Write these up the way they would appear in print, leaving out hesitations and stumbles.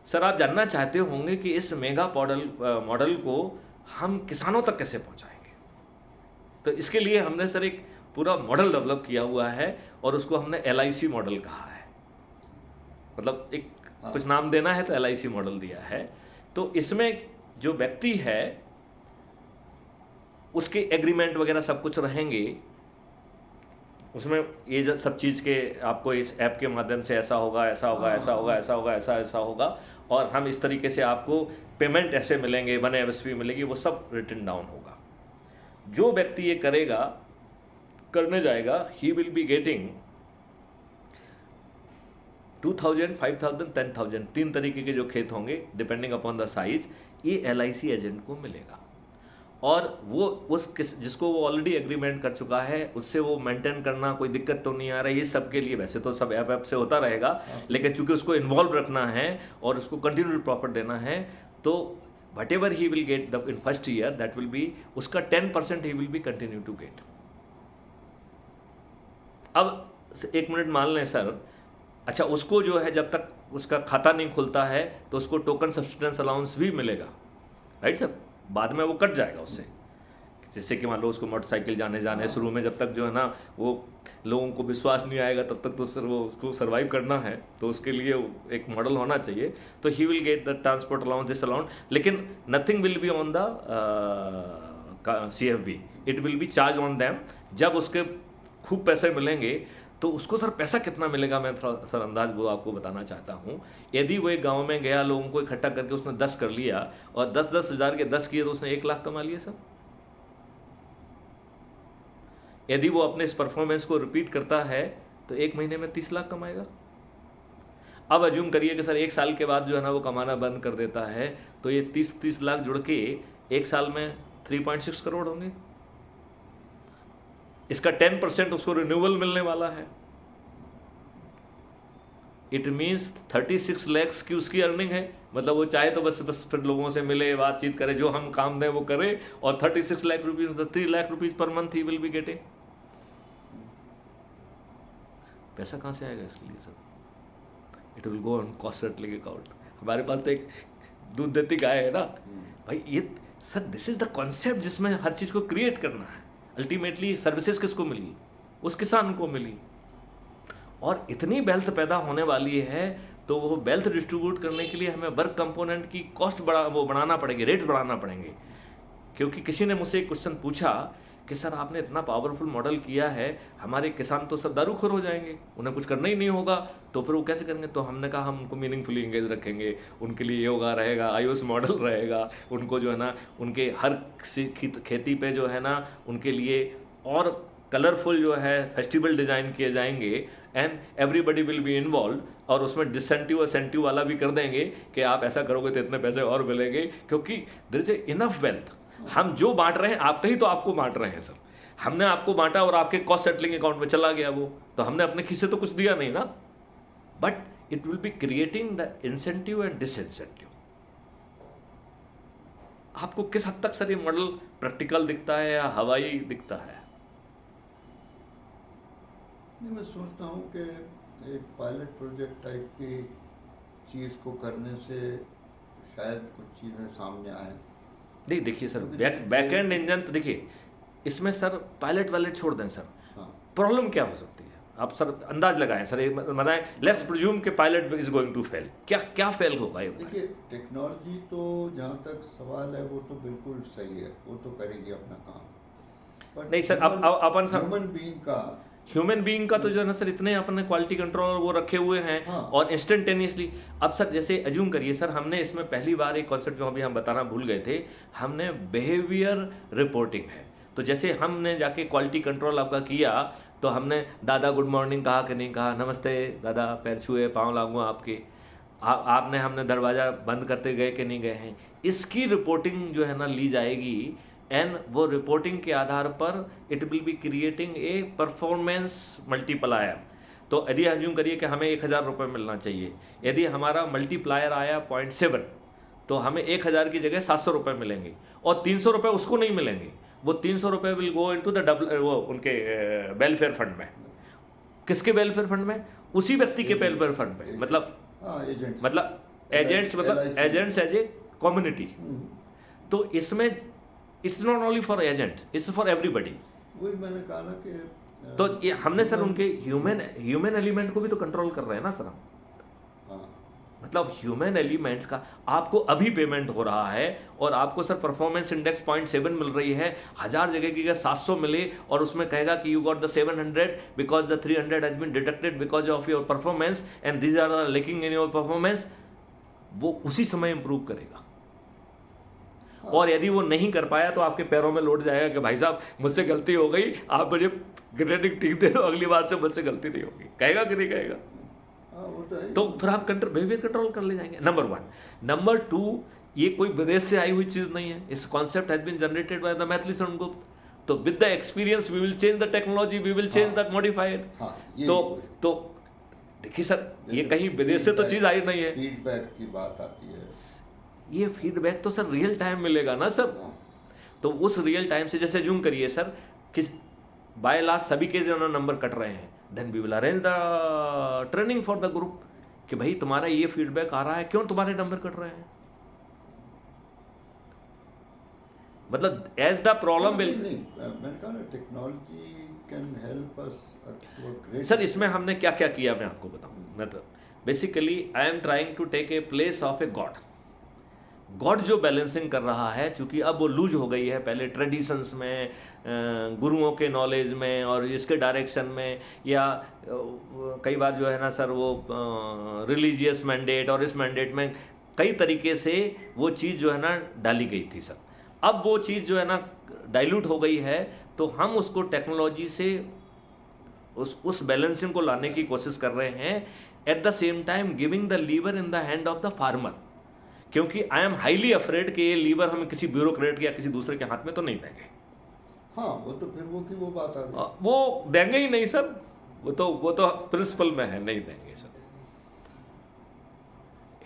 Sir आप जानना चाहते होंगे कि इस मेगा मॉडल को हम किसानों तक कैसे पहुंचाएंगे। तो इसके लिए हमने सर एक पूरा मॉडल डेवलप किया हुआ है और उसको हमने LIC मॉडल कहा है। मतलब एक कुछ नाम देना है तो LIC मॉडल दिया है। तो इसमें जो व्यक्ति है उसके एग्रीमेंट वगैरह सब कुछ रहेंगे, उसमें ये सब चीज़ के आपको इस ऐप के माध्यम से ऐसा होगा, ऐसा होगा, ऐसा होगा, ऐसा होगा, ऐसा ऐसा होगा, और हम इस तरीके से आपको पेमेंट ऐसे मिलेंगे, 1 MSP मिलेगी, वो सब रिटन डाउन होगा। जो व्यक्ति ये करेगा, करने जाएगा, ही विल बी गेटिंग 2000, 5000, 10,000, 3 तरीके के जो खेत होंगे डिपेंडिंग अपॉन द साइज, ये LIC एजेंट को मिलेगा। और वो जिसको वो ऑलरेडी एग्रीमेंट कर चुका है उससे वो मेंटेन करना कोई दिक्कत तो नहीं आ रहा है। ये सबके लिए वैसे तो सब ऐप से होता रहेगा, लेकिन चूंकि उसको इन्वॉल्व रखना है और उसको कंटिन्यू प्रॉफिट देना है, तो whatever he will get in first year, that will be उसका 10% he will be continue to get. अब 1 मिनट मान लें सर, अच्छा उसको जो है जब तक उसका खाता नहीं खुलता है तो उसको टोकन सब्सिस्टेंस अलाउंस भी मिलेगा, राइट सर। बाद में वो कट जाएगा उससे, जिससे कि मान लो उसको मोटरसाइकिल जाने शुरू में जब तक जो है ना वो लोगों को विश्वास नहीं आएगा तब तक तो सर वो उसको सर्वाइव करना है, तो उसके लिए एक मॉडल होना चाहिए। तो he will get the transport allowance, this allowance, लेकिन nothing will be on the CFB, it will be charge on them. जब उसके खूब पैसे मिलेंगे तो उसको सर पैसा कितना मिलेगा, मैं थोड़ा सर अंदाज वो आपको बताना चाहता हूँ। यदि वो एक गांव में गया, लोगों को इकट्ठा करके उसने 10 कर लिया और 10-10 हज़ार के 10 किए तो उसने 1 लाख कमा लिए सर। यदि वो अपने इस परफॉर्मेंस को रिपीट करता है तो 1 महीने में 30 लाख कमाएगा। अब अज्यूम करिए कि सर 1 साल के बाद जो है ना वो कमाना बंद कर देता है, तो ये 30 लाख जुड़ के 1 साल में 3.6 करोड़ होंगे। इसका 10% उसको रिन्यूअल मिलने वाला है। इट मीन्स 36 लाख की उसकी अर्निंग है। मतलब वो चाहे तो बस फिर लोगों से मिले, बातचीत करे, जो हम काम दें वो करे, और 36 lakh rupees, 3 lakh rupees per month he will be getting. पैसा कहाँ से आएगा इसके लिए sir? It will go on cost settling account. हमारे पास तो एक दूध देती गाय है ना भाई, ये sir this is the concept जिसमें हर चीज़ को क्रिएट करना है। अल्टीमेटली सर्विसेज किसको मिली? उस किसान को मिली। और इतनी वेल्थ पैदा होने वाली है तो वो वेल्थ डिस्ट्रीब्यूट करने के लिए हमें वर्क कंपोनेंट की कॉस्ट बढ़ाना पड़ेगी, रेट्स बढ़ाना पड़ेंगे। क्योंकि किसी ने मुझसे एक क्वेश्चन पूछा कि सर आपने इतना पावरफुल मॉडल किया है, हमारे किसान तो सब दारूखोर हो जाएंगे, उन्हें कुछ करना ही नहीं होगा, तो फिर वो कैसे करेंगे? तो हमने कहा हम उनको मीनिंगफुली एंगेज रखेंगे, उनके लिए योगा रहेगा, आयुष मॉडल रहेगा, उनको जो है ना उनके हर खेती पे जो है ना उनके लिए और कलरफुल जो है फेस्टिवल डिज़ाइन किए जाएंगे, and everybody will be involve. और उसमें डिसेंटिव और सेंटिव वाला भी कर देंगे कि आप ऐसा करोगे तो इतने पैसे और मिलेंगे, क्योंकि देयर इज इनफ वेल्थ। हम जो बांट रहे हैं आपका ही तो आपको बांट रहे हैं सर। हमने आपको बांटा और आपके कॉस्ट सेटलिंग अकाउंट में चला गया वो, तो हमने अपने खिस्से तो कुछ दिया नहीं ना। But it will be creating the incentive and disincentive. आपको किस हद तक सर ये मॉडल प्रैक्टिकल दिखता है या हवाई दिखता है? मैं सोचता हूँ कि एक पायलट प्रोजेक्ट टाइप की चीज़ को करने से शायद कुछ चीज़ें सामने आए। देखिए सर, बैक एंड इंजन तो देखिए इसमें सर पायलट वायलट छोड़ दें सर, प्रॉब्लम क्या हो सकती है आप सर अंदाज लगाएं सर, बताएं। लेट्स प्रिज्यूम कि pilot is going to fail, क्या फेल होगा? ये देखिए टेक्नोलॉजी तो जहाँ तक सवाल है वो तो बिल्कुल सही है, वो तो करेगी अपना काम। नहीं सर, अपन सर ह्यूमन बीइंग का तो जो है ना सर इतने अपन ने क्वालिटी कंट्रोल वो रखे हुए हैं और इंस्टेंटेनियसली। अब सर जैसे अज्यूम करिए सर, हमने इसमें पहली बार एक कॉन्सेप्ट जो अभी हम बताना भूल गए थे, हमने बिहेवियर रिपोर्टिंग है। तो जैसे हमने जाके क्वालिटी कंट्रोल आपका किया तो हमने दादा गुड मॉर्निंग कहा कि नहीं कहा, नमस्ते दादा, पैर छुए, पाँव लागू आपके, आपने हमने दरवाज़ा बंद करते गए कि नहीं गए हैं, इसकी रिपोर्टिंग जो है ना ली जाएगी। एंड वो रिपोर्टिंग के आधार पर it will be creating a performance multiplier. तो यदि हम करिए कि हमें 1000 रुपये मिलना चाहिए, यदि हमारा मल्टीप्लायर आया 0.7 तो हमें 1000 की जगह 700 रुपये मिलेंगे, और 300 रुपये उसको नहीं मिलेंगे। वो 300 रुपये will go into the double, वो उनके वेलफेयर फंड में। किसके वेलफेयर फंड में? उसी व्यक्ति के वेलफेयर फंड में। मतलब एजेंट्स मतलब LIC agents as a community. तो इसमें it's not only for agent, it's for everybody. वही मैंने कहा ना कि तो ये हमने सर human- उनके ह्यूमन एलिमेंट को भी तो कंट्रोल कर रहे हैं ना सर हम। हाँ, मतलब ह्यूमन एलिमेंट्स का आपको अभी पेमेंट हो रहा है और आपको सर परफॉर्मेंस इंडेक्स 0.7 मिल रही है, 1000 जगह की अगर 700 मिले और उसमें कहेगा कि you got the 700 because the 300 has been deducted because of your performance and these are lacking in your performance, वो उसी समय इंप्रूव करेगा। और यदि वो नहीं कर पाया तो आपके पैरों में लौट जाएगा कि भाई साहब मुझसे गलती हो गई, आप मुझे ग्रेडिंग ठीक दे दो, अगली बार से मुझसे गलती नहीं होगी। कहेगा कि नहीं कहेगा? हाँ, वो तो है ही। तो फिर आप बिहेवियर कंट्रोल कर ले जाएंगे। नंबर 1। नंबर 2, ये कोई विदेश से आई हुई चीज नहीं है। इस concept has been generated by the Maithili Sharan Gupt. तो with the experience we will change the technology, we will change that modified. हाँ, ये तो देखिए सर, ये जैसे कहीं विदेश से तो चीज आई नहीं है। फीडबैक की बात आती है। ये फीडबैक तो सर रियल टाइम मिलेगा ना सर। हाँ, तो उस रियल टाइम से जैसे जूम करिए सर कि बाय लास्ट सभी के जो नंबर कट रहे हैं, then we will arrange the training for the group कि भाई तुम्हारा ये फीडबैक आ रहा है, क्यों तुम्हारे नंबर कट रहे हैं। मतलब एज द प्रॉब्लम विल। नहीं, मैंने कहा ना technology can help us to a great. Sir इसमें हमने क्या क्या किया मैं आपको बताऊं। मतलब basically I am trying to take a place of a god. God जो बैलेंसिंग कर रहा है, चूंकि अब वो लूज हो गई है, पहले ट्रेडिशंस में, गुरुओं के नॉलेज में और इसके डायरेक्शन में, या कई बार जो है ना सर वो रिलीजियस मैंडेट और इस मैंडेट में कई तरीके से वो चीज़ जो है ना डाली गई थी सर। अब वो चीज़ जो है ना डाइल्यूट हो गई है, तो हम उसको टेक्नोलॉजी से उस बैलेंसिंग को लाने की कोशिश कर रहे हैं, at the same time giving the lever in the hand of the farmer. क्योंकि आई एम हाईली अफ्रेड कि ये लीवर हम किसी ब्यूरोक्रेट या किसी दूसरे के हाथ में तो नहीं देंगे। हाँ, वो तो फिर वो बात आ गई। वो देंगे ही नहीं सर, वो तो प्रिंसिपल में है, नहीं देंगे सर।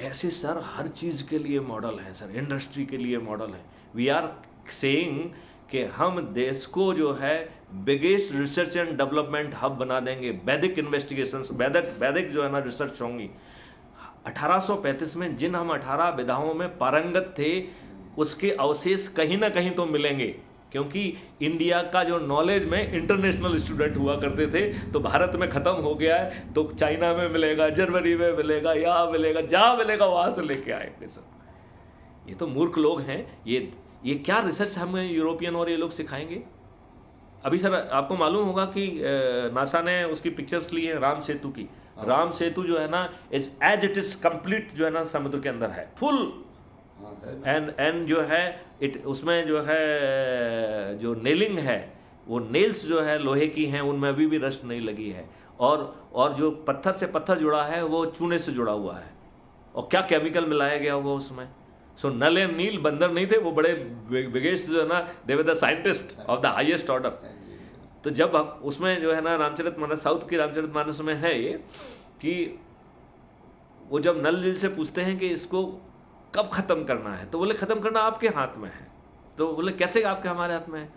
ऐसे सर हर चीज के लिए मॉडल है सर, इंडस्ट्री के लिए मॉडल है। वी आर सेइंग कि हम देश को जो है biggest research and development hub बना देंगे। वैदिक इन्वेस्टिगेशंस, वैदिक जो है ना रिसर्च होंगी। 1835 में जिन हम 18 विधाओं में पारंगत थे, उसके अवशेष कहीं ना कहीं तो मिलेंगे, क्योंकि इंडिया का जो नॉलेज में इंटरनेशनल स्टूडेंट हुआ करते थे, तो भारत में ख़त्म हो गया है, तो चाइना में मिलेगा, जर्मनी में मिलेगा, यहाँ मिलेगा, जहाँ मिलेगा वहाँ से लेके आएंगे सर। ये तो मूर्ख लोग हैं। ये क्या रिसर्च हमें यूरोपियन और ये लोग सिखाएंगे। अभी सर आपको मालूम होगा कि नासा ने उसकी पिक्चर्स ली है राम सेतु की। राम सेतु जो है ना एज इट इज कंप्लीट जो है ना समुद्र के अंदर है, फुल। एंड जो है उसमें जो है जो नेलिंग है, वो नेल्स जो है लोहे की हैं, उनमें अभी भी रस्ट नहीं लगी है। और जो पत्थर से पत्थर जुड़ा है वो चूने से जुड़ा हुआ है। और क्या केमिकल मिलाया गया होगा उसमें। सो नल एंड नील बंदर नहीं थे, वो बड़े बिगेस्ट जो है ना, they were the scientist of the highest order. तो जब उसमें जो है ना रामचरितमानस, साउथ की रामचरितमानस में है ये कि वो जब नल नील से पूछते हैं कि इसको कब ख़त्म करना है, तो बोले ख़त्म करना आपके हाथ में है। तो बोले कैसे आपके हमारे हाथ में है।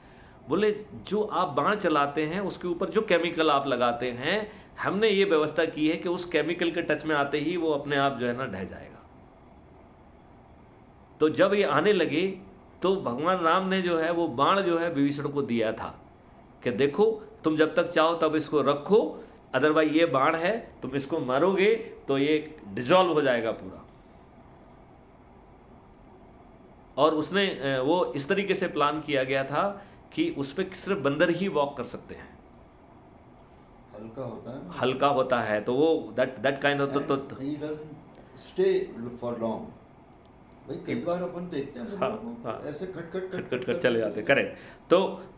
बोले जो आप बाण चलाते हैं उसके ऊपर जो केमिकल आप लगाते हैं, हमने ये व्यवस्था की है कि उस केमिकल के टच में आते ही वो अपने आप जो है ना ढह जाएगा। तो जब ये आने लगे तो भगवान राम ने जो है वो बाण जो है विभीषण को दिया था कि देखो तुम जब तक चाहो तब इसको रखो, अदरवाइज ये बाण है, तुम इसको मारोगे तो ये डिजॉल्व हो जाएगा पूरा। और उसने वो इस तरीके से प्लान किया गया था कि उस पर सिर्फ बंदर ही वॉक कर सकते हैं। हल्का होता है ना? हल्का होता है, तो वो that kind of stay for long. भाई कई बार अपन देखते हैं हाँ, ऐसे खट चले जाते। करेक्ट।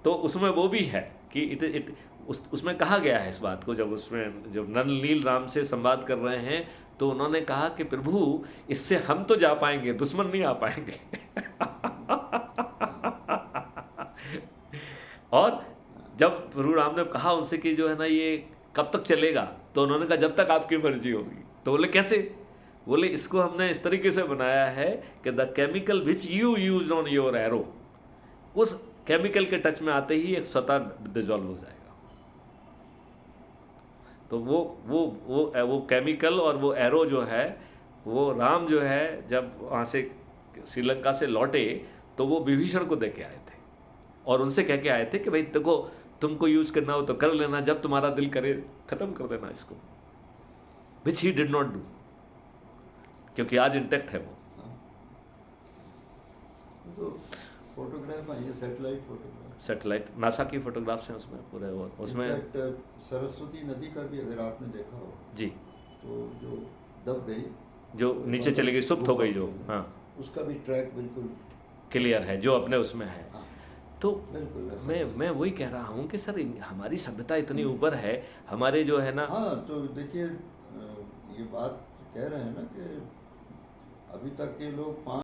तो उसमें वो भी है कि उसमें कहा गया है इस बात को, जब उसमें जब नल नील राम से संवाद कर रहे हैं तो उन्होंने कहा कि प्रभु इससे हम तो जा पाएंगे, दुश्मन नहीं आ पाएंगे। और जब प्रभु राम ने कहा उनसे कि जो है ना ये कब तक चलेगा, तो उन्होंने कहा जब तक आपकी मर्जी होगी। तो बोले कैसे। बोले इसको हमने इस तरीके से बनाया है कि the chemical which you use on your arrow, उस केमिकल के टच में आते ही एक स्वतः डिजॉल्व हो जाएगा। तो वो केमिकल और वो एरो जो है वो राम जो है जब वहाँ से श्रीलंका से लौटे तो वो विभीषण को दे के आए थे और उनसे कह के आए थे कि भाई देखो तुमको यूज करना हो तो कर लेना, जब तुम्हारा दिल करे खत्म कर देना इसको, विच ही डिड नॉट डू, क्योंकि आज इंटैक्ट है वो। तो फोटोग्राफ है, ये सैटेलाइट फोटोग्राफ, सैटेलाइट नासा की फोटोग्राफ्स हैं उसमें पूरे, और उसमें सरस्वती नदी का भी अगर आपने देखा हो जी तो जो दब गई, जो नीचे चली गई, सुप्त हो गई जो, हाँ उसका भी ट्रैक बिल्कुल क्लियर है जो अपने उसमें है। हाँ, तो बिल्कुल ऐसा मैं वही कह रहा हूँ कि सर हमारी सभ्यता इतनी ऊपर है, हमारे जो है ना। हाँ, तो देखिए ये बात कह रहे हैं ना कि अभी तक के लोग